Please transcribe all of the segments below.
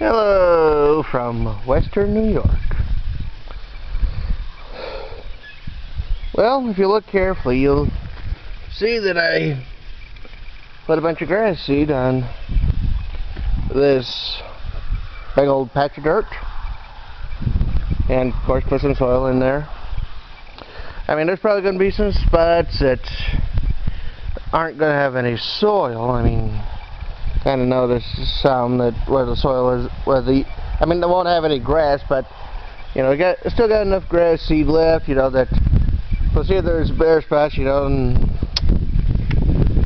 Hello from Western New York. Well, if you look carefully, you'll see that I put a bunch of grass seed on this big old patch of dirt, and of course put some soil in there. I mean, there's probably going to be some spots that aren't going to have any soil. I mean, kind of notice some that where the soil is, they won't have any grass, but you know, still got enough grass seed left, you know, that we'll see if there's bare spots, you know, and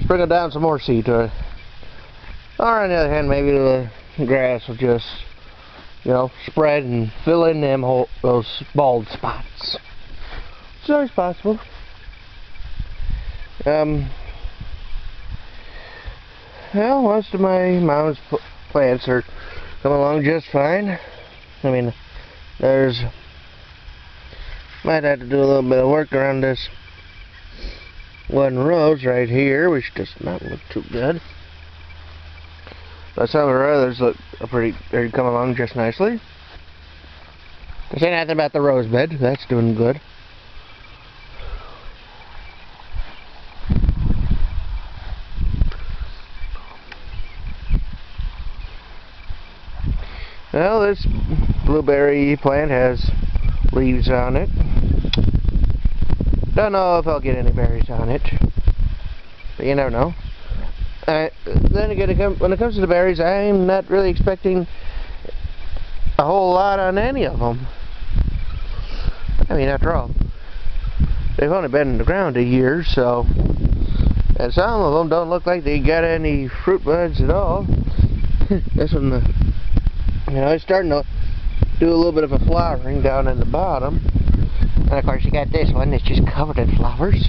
sprinkle down some more seed to it. Or on the other hand, maybe the grass will just, you know, spread and fill in those bald spots. It's always possible. Well, most of my mom's plants are coming along just fine. I mean, might have to do a little bit of work around this one rose right here, which does not look too good. But some of our others they're coming along just nicely. There ain't nothing about the rose bed, that's doing good. Well, this blueberry plant has leaves on it. Don't know if I'll get any berries on it, but you never know. Then again, when it comes to the berries, I'm not really expecting a whole lot on any of them. I mean, after all, they've only been in the ground a year, so, and some of them don't look like they got any fruit buds at all. This one, you know, it's starting to do a little bit of a flowering down in the bottom. And of course you got this one that's just covered in flowers.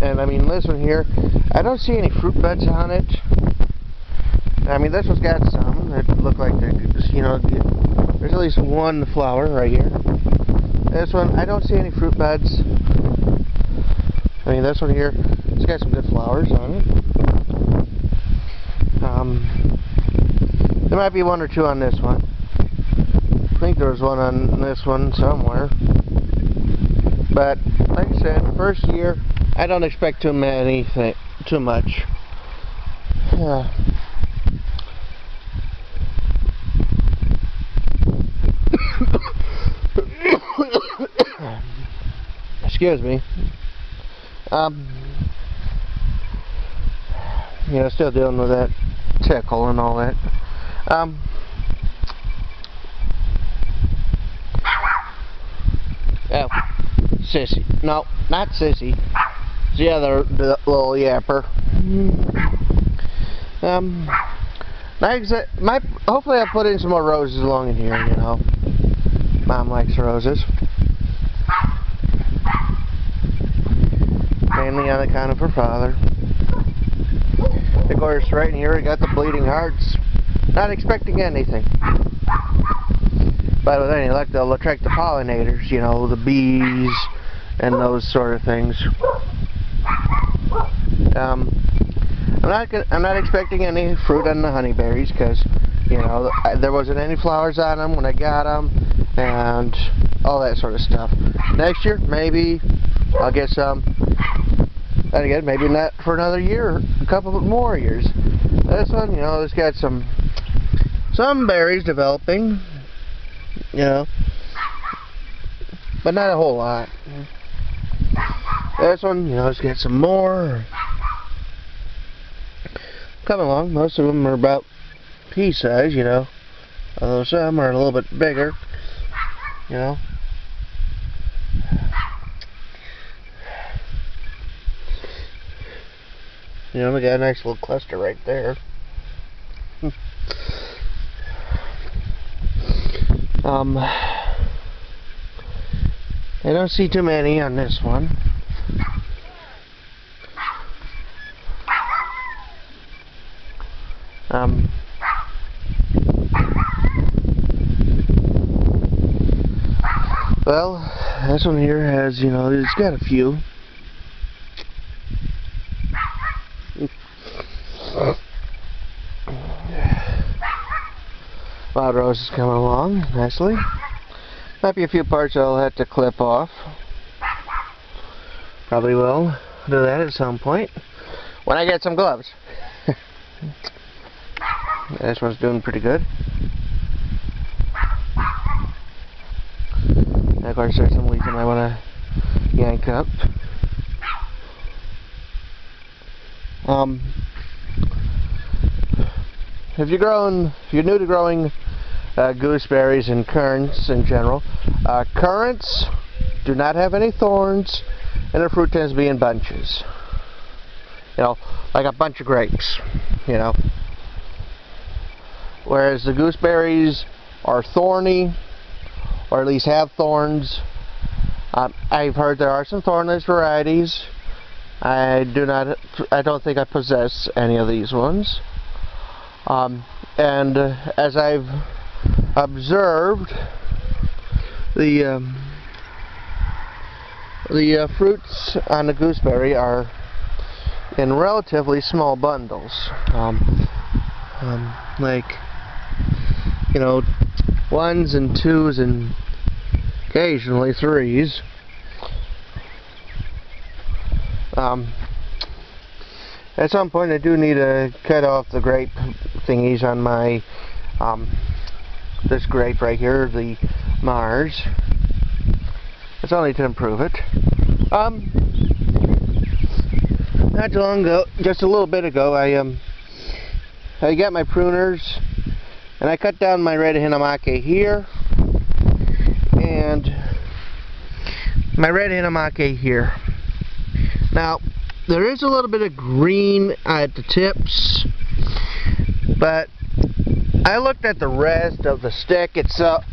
And I mean, this one here, I don't see any fruit buds on it. I mean, this one's got some that look like they're, you know, there's at least one flower right here. This one, I don't see any fruit buds. I mean, this one here, it's got some good flowers on it. There might be one or two on this one. I think there was one on this one somewhere. But like I said, the first year, I don't expect too much. Excuse me. You know, still dealing with that tickle and all that. Oh, Sissy. No, not Sissy. It's the other little yapper. Hopefully I'll put in some more roses along in here, you know. Mom likes roses. Mainly on account of her father. Of course, right in here we got the bleeding hearts. Not expecting anything. But with any luck, they'll attract the pollinators, you know, the bees and those sort of things. I'm not expecting any fruit on the honeyberries because, you know, there wasn't any flowers on them when I got them and all that sort of stuff. Next year, maybe I'll get some. And again, maybe not for another year, a couple more years. This one, you know, it's got some berries developing, you know, but not a whole lot. This one, you know, it's got some more coming along. Most of them are about pea size, you know, although some are a little bit bigger, you know. You know, we got a nice little cluster right there. I don't see too many on this one. Well, this one here has, you know, it's got a few. Wild rose is coming along nicely. Might be a few parts I'll have to clip off. Probably will do that at some point when I get some gloves. This one's doing pretty good. And of course, there's some leaves I might want to yank up. If you're new to growing gooseberries and currants in general, currants do not have any thorns, and their fruit tends to be in bunches. You know, like a bunch of grapes. You know. Whereas the gooseberries are thorny, or at least have thorns. I've heard there are some thornless varieties. I don't think I possess any of these ones. And as I've observed, the fruits on the gooseberry are in relatively small bundles, like, you know, 1s and 2s and occasionally 3s. At some point I do need to cut off the grape thingies on my this grape right here, the Mars. It's only to improve it. Not too long ago, just a little bit ago, I got my pruners and I cut down my red Hinnomaki here and my red Hinnomaki here. Now, there is a little bit of green at the tips, but I looked at the rest of the stick itself,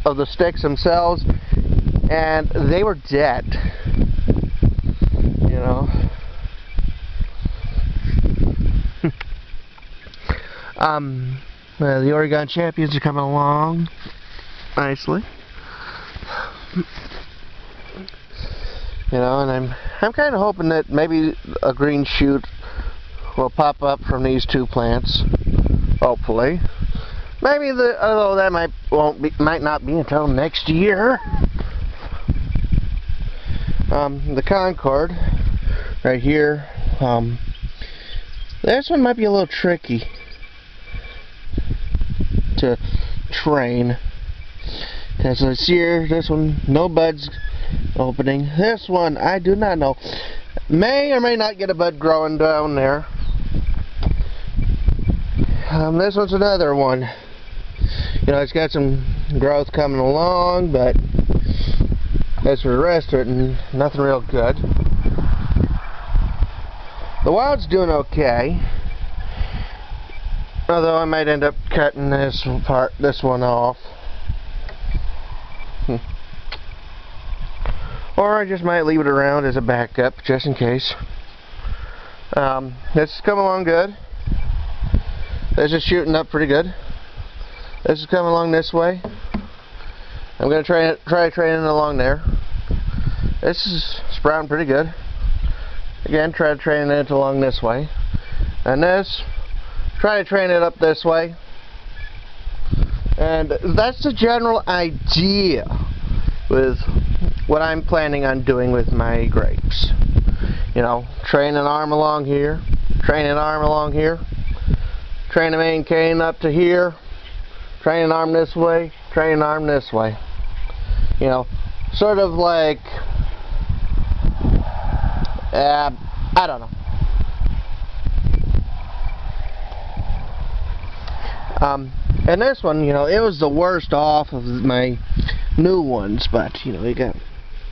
of the sticks themselves, and they were dead. You know. The Oregon champions are coming along nicely. You know, and I'm kind of hoping that maybe a green shoot will pop up from these two plants. Hopefully, maybe although that might not be until next year. The Concord right here. This one might be a little tricky to train, because this one, no buds opening. This one, I do not know. May or may not get a bud growing down there. This one's another one. You know, it's got some growth coming along, but as for the rest of it, nothing real good. The wild's doing okay, although I might end up cutting this one off. Or I just might leave it around as a backup, just in case. This is coming along good. This is shooting up pretty good. This is coming along this way. I'm going to try training along there. This is sprouting pretty good. Again, try to train it along this way. And this, try to train it up this way. And that's the general idea with what I'm planning on doing with my grapes. You know, train an arm along here, train an arm along here, train a main cane up to here, train an arm this way, train an arm this way. You know, sort of like, I don't know. And this one, you know, it was the worst off of my new ones, but, you know, you got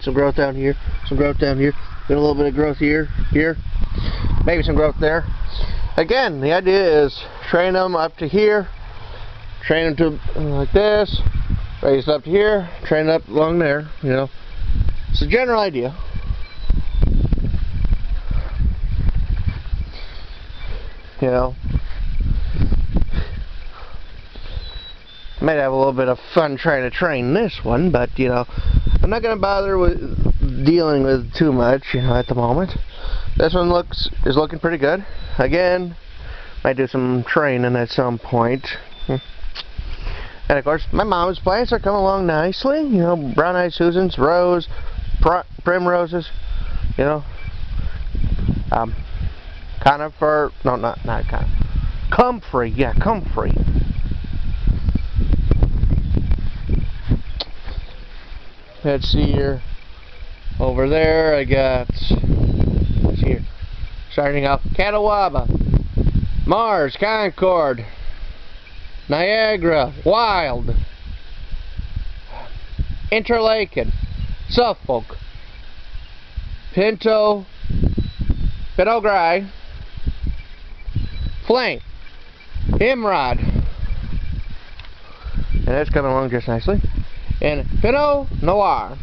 some growth down here, some growth down here, got a little bit of growth here, maybe some growth there. Again, the idea is train them up to here, train them to like this, raise it up to here, train it up along there, you know. It's a general idea. You know, might have a little bit of fun trying to train this one, but, you know, I'm not going to bother with dealing with too much, you know, at the moment. This one is looking pretty good. Again, might do some training at some point. And of course, my mom's plants are coming along nicely. You know, brown-eyed Susans, rose, primroses. You know, conifer. No, not conifer. Comfrey. Yeah, comfrey. Let's see here. Over there, I got. Let's see here. Starting off, Catawba, Mars, Concord, Niagara, Wild, Interlaken, Suffolk, Pinto, Pinot Gris, Flame, Himrod, and that's coming along just nicely, and Pinot Noir.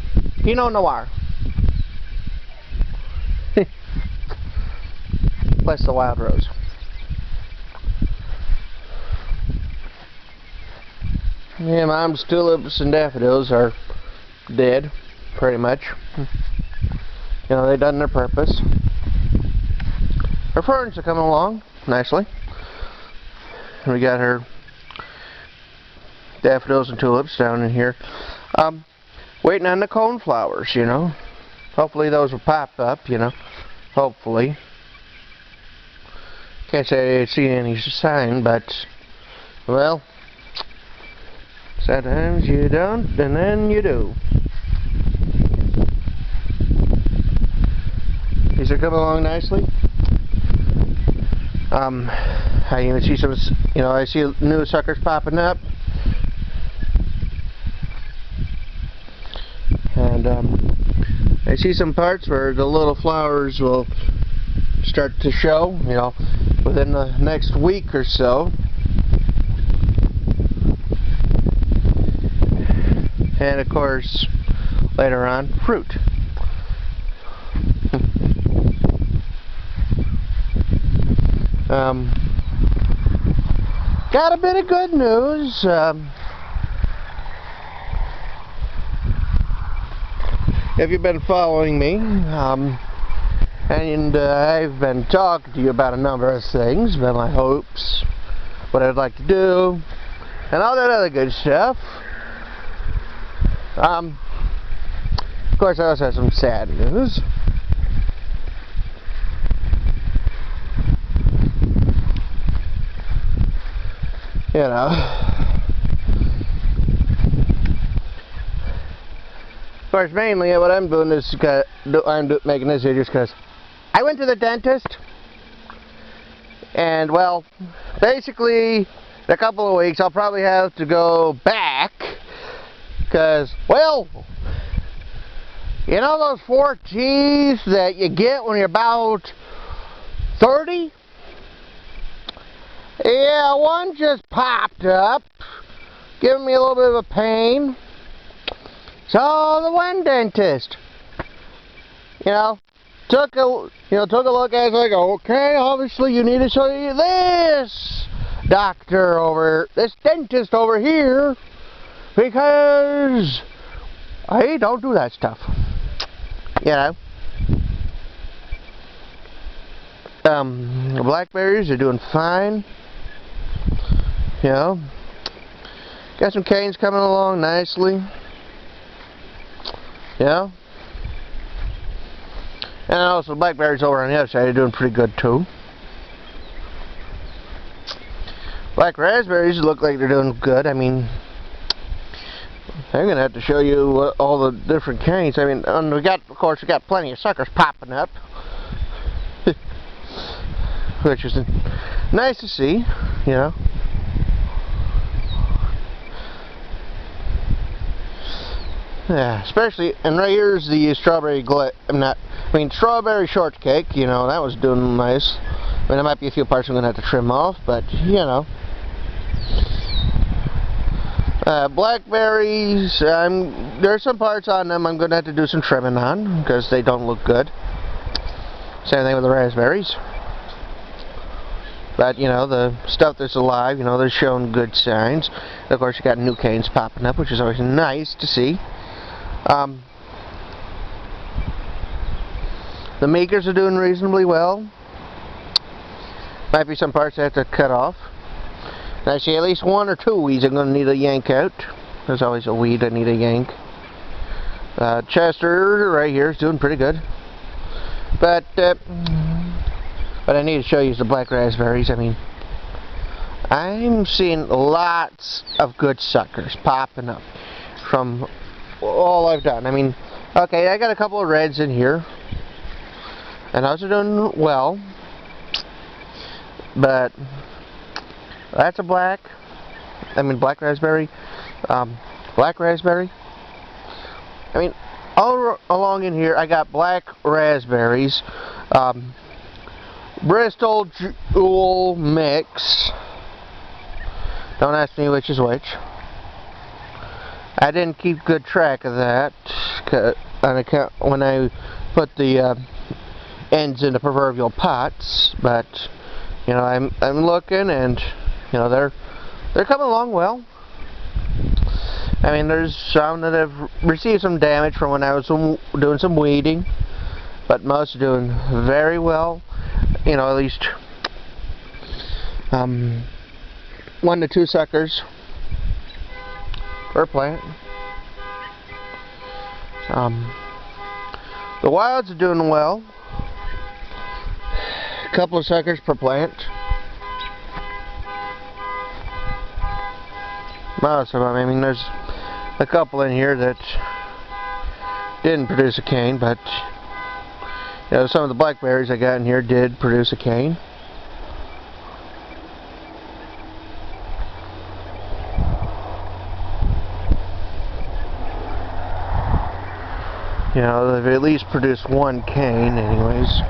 Plus the wild rose. Yeah, Mom's tulips and daffodils are dead, pretty much. You know, they've done their purpose. Her ferns are coming along nicely. We got her daffodils and tulips down in here. Waiting on the coneflowers, you know. Hopefully those will pop up, you know. Hopefully. Can't say I see any sign, but, well, sometimes you don't, and then you do. These are coming along nicely. I even see some, you know, I see new suckers popping up. And, I see some parts where the little flowers will start to show, you know, within the next week or so. And of course, later on, fruit. Got a bit of good news. If you've been following me, and I've been talking to you about a number of things, about my hopes, what I'd like to do, and all that other good stuff. Of course, I also have some sad news. You know, of course, mainly what I'm doing is I'm making this video just because I went to the dentist, and well, basically, in a couple of weeks I'll probably have to go back because, well, you know those 4 teeth that you get when you're about 30? Yeah, one just popped up, giving me a little bit of a pain. So the one dentist, you know, took a look at it, like, okay, obviously you need to show you this this dentist over here, because I don't do that stuff, you know. The blackberries are doing fine, you know. Got some canes coming along nicely. Yeah. And also blackberries over on the other side are doing pretty good too. Black raspberries look like they're doing good. I mean, I'm gonna have to show you all the different canes. I mean, and of course, we got plenty of suckers popping up, which is nice to see, you know. Yeah, especially, and right here's the strawberry strawberry shortcake, you know, that was doing nice. I mean, there might be a few parts I'm going to have to trim off, but, you know. Blackberries, there's some parts on them I'm going to have to do some trimming on, because they don't look good. Same thing with the raspberries. But, you know, the stuff that's alive, you know, they're showing good signs. And of course, you got new canes popping up, which is always nice to see. The makers are doing reasonably well. Might be some parts I have to cut off. I see at least one or two weeds I'm going to need to yank out. There's always a weed I need to yank. Chester right here is doing pretty good. But I need to show you the black raspberries. I mean, I'm seeing lots of good suckers popping up from all I've done. I mean, okay, I got a couple of reds in here, and those are doing well. But that's a black raspberry. Black raspberry. I mean, all along in here, I got black raspberries, Bristol Jewel mix. Don't ask me which is which. I didn't keep good track of that on account when I put the ends in the proverbial pots. But you know, I'm looking, and you know, they're coming along well. I mean, there's some that have received some damage from when I was doing some weeding, but most are doing very well. You know, at least 1 to 2 suckers per plant. The wilds are doing well. A couple of suckers per plant. Most of them. I mean, there's a couple in here that didn't produce a cane, but you know, some of the blackberries I got in here did produce a cane. You know, they've at least produced 1 cane anyways.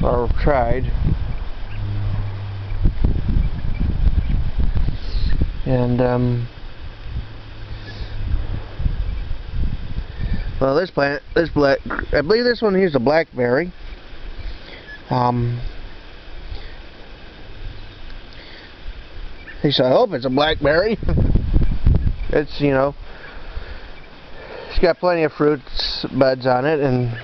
Or tried. And well, this plant, I believe this one here's a blackberry. At least I hope it's a blackberry. It's, you know, it's got plenty of fruits buds on it, and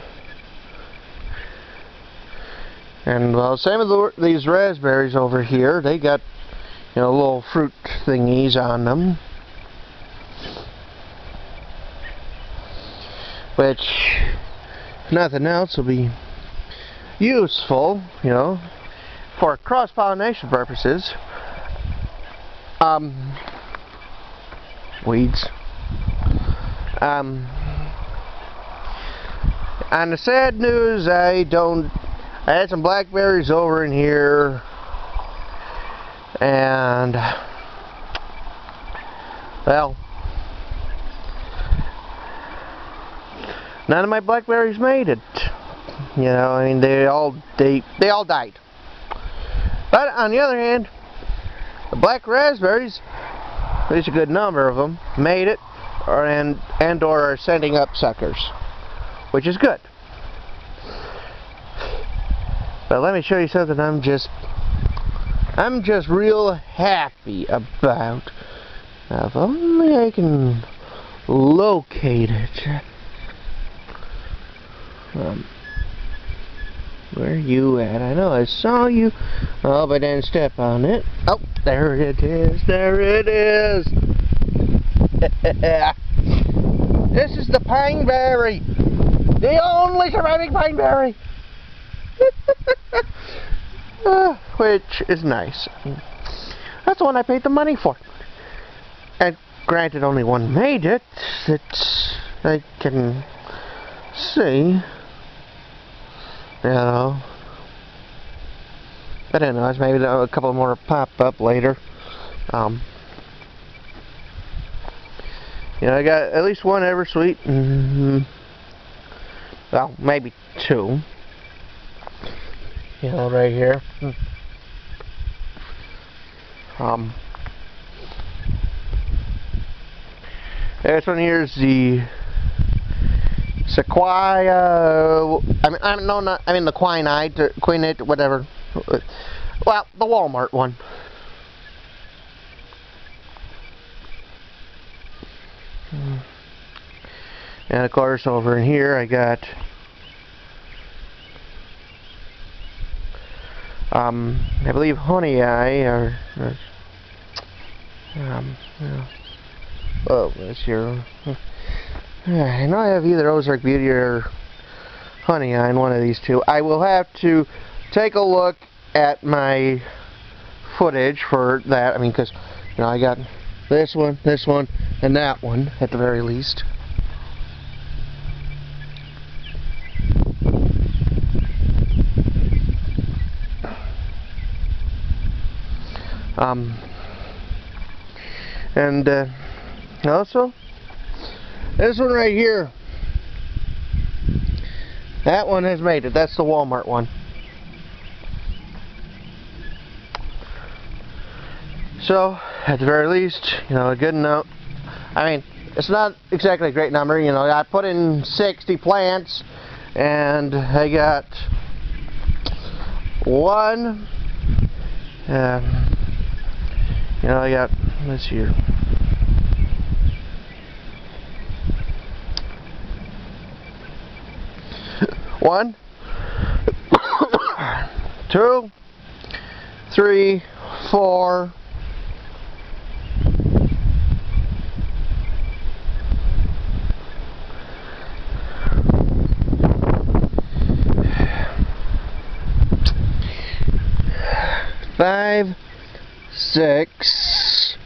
well, same with these raspberries over here. They got, you know, little fruit thingies on them, which, if nothing else, will be useful, you know, for cross-pollination purposes. Weeds. On the sad news, I had some blackberries over in here, and well, none of my blackberries made it. You know, I mean, they all died. But on the other hand, the black raspberries, at least a good number of them, made it, or are sending up suckers, which is good. But let me show you something I'm just real happy about. Now, if only I can locate it. Where are you at? I know I saw you. Oh, but I didn't step on it. Oh, there it is. There it is. This is the pineberry. The only surviving pineberry. Which is nice. That's the one I paid the money for. And granted, only one made it. I can see. You know. But anyways, maybe a couple more pop up later. You know, I got at least one Eversweet. Well, maybe 2. You know, right here. This one here is the Sequoia. I mean the quinite, whatever. Well, the Walmart one. And of course, over in here I got I believe honey eye, or oh, that's your. I know I have either Ozark Beauty or honey eye in one of these two. I will have to take a look at my footage for that. I mean, because I got this one, and that one at the very least. And also this one right here, that one has made it. That's the Walmart one. So at the very least, a good note. I mean, it's not exactly a great number. I put in 60 plants, and I got one. I got, let's see here. One, 2, 3, 4, 5, 6,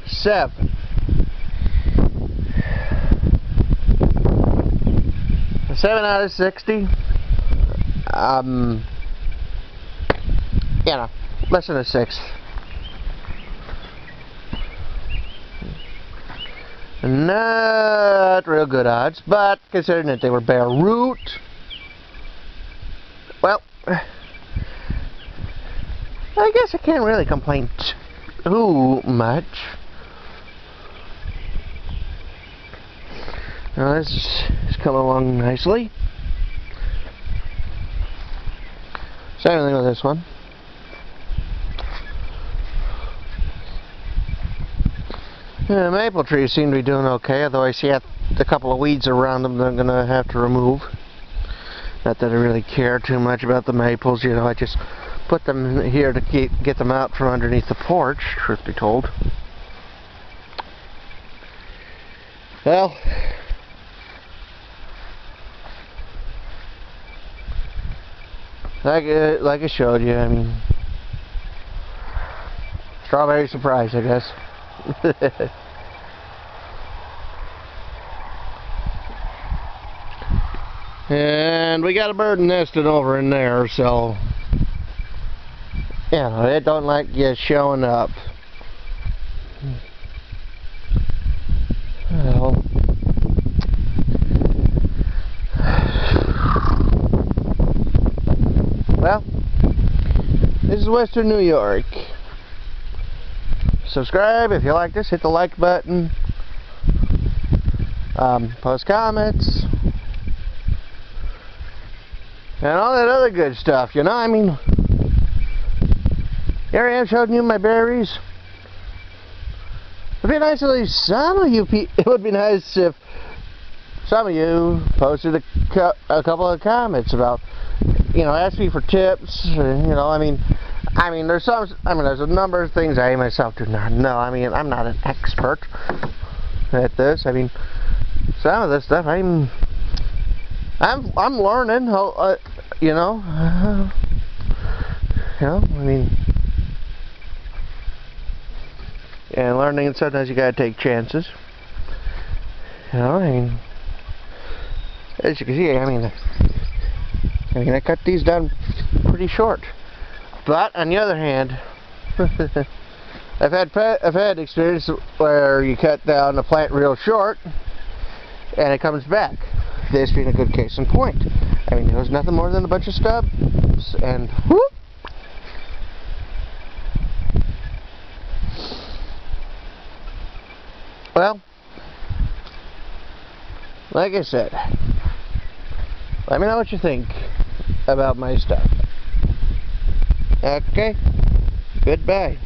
7. 7 out of 60. Less than a 6. Not real good odds, but considering that they were bare root, well, I guess I can't really complain too much. Now this is coming along nicely. Same thing with this one. Yeah, the maple trees seem to be doing okay, although I see a couple of weeds around them that I'm going to have to remove. Not that I really care too much about the maples, I just put them here to get them out from underneath the porch, truth be told. Well, like I showed you, I mean, strawberry surprise, I guess. And we got a bird nesting over in there, so it don't like you showing up. Well, this is Western New York. Subscribe if you like this, hit the like button, post comments, and all that other good stuff, I mean, here I am showing you my berries. It'd be nice if at least some of you, it would be nice if some of you posted a couple of comments about, ask me for tips, I mean, there's a number of things I myself do not know. I mean, I'm not an expert at this. I mean, some of this stuff I'm learning. I mean, and learning, and sometimes you gotta take chances. I mean, as you can see, I mean, I cut these down pretty short. But on the other hand, I've had experience where you cut down a plant real short and it comes back. This being a good case in point. I mean, it was nothing more than a bunch of stubs, and whoop. Well, like I said, let me know what you think about my stuff. Okay, goodbye.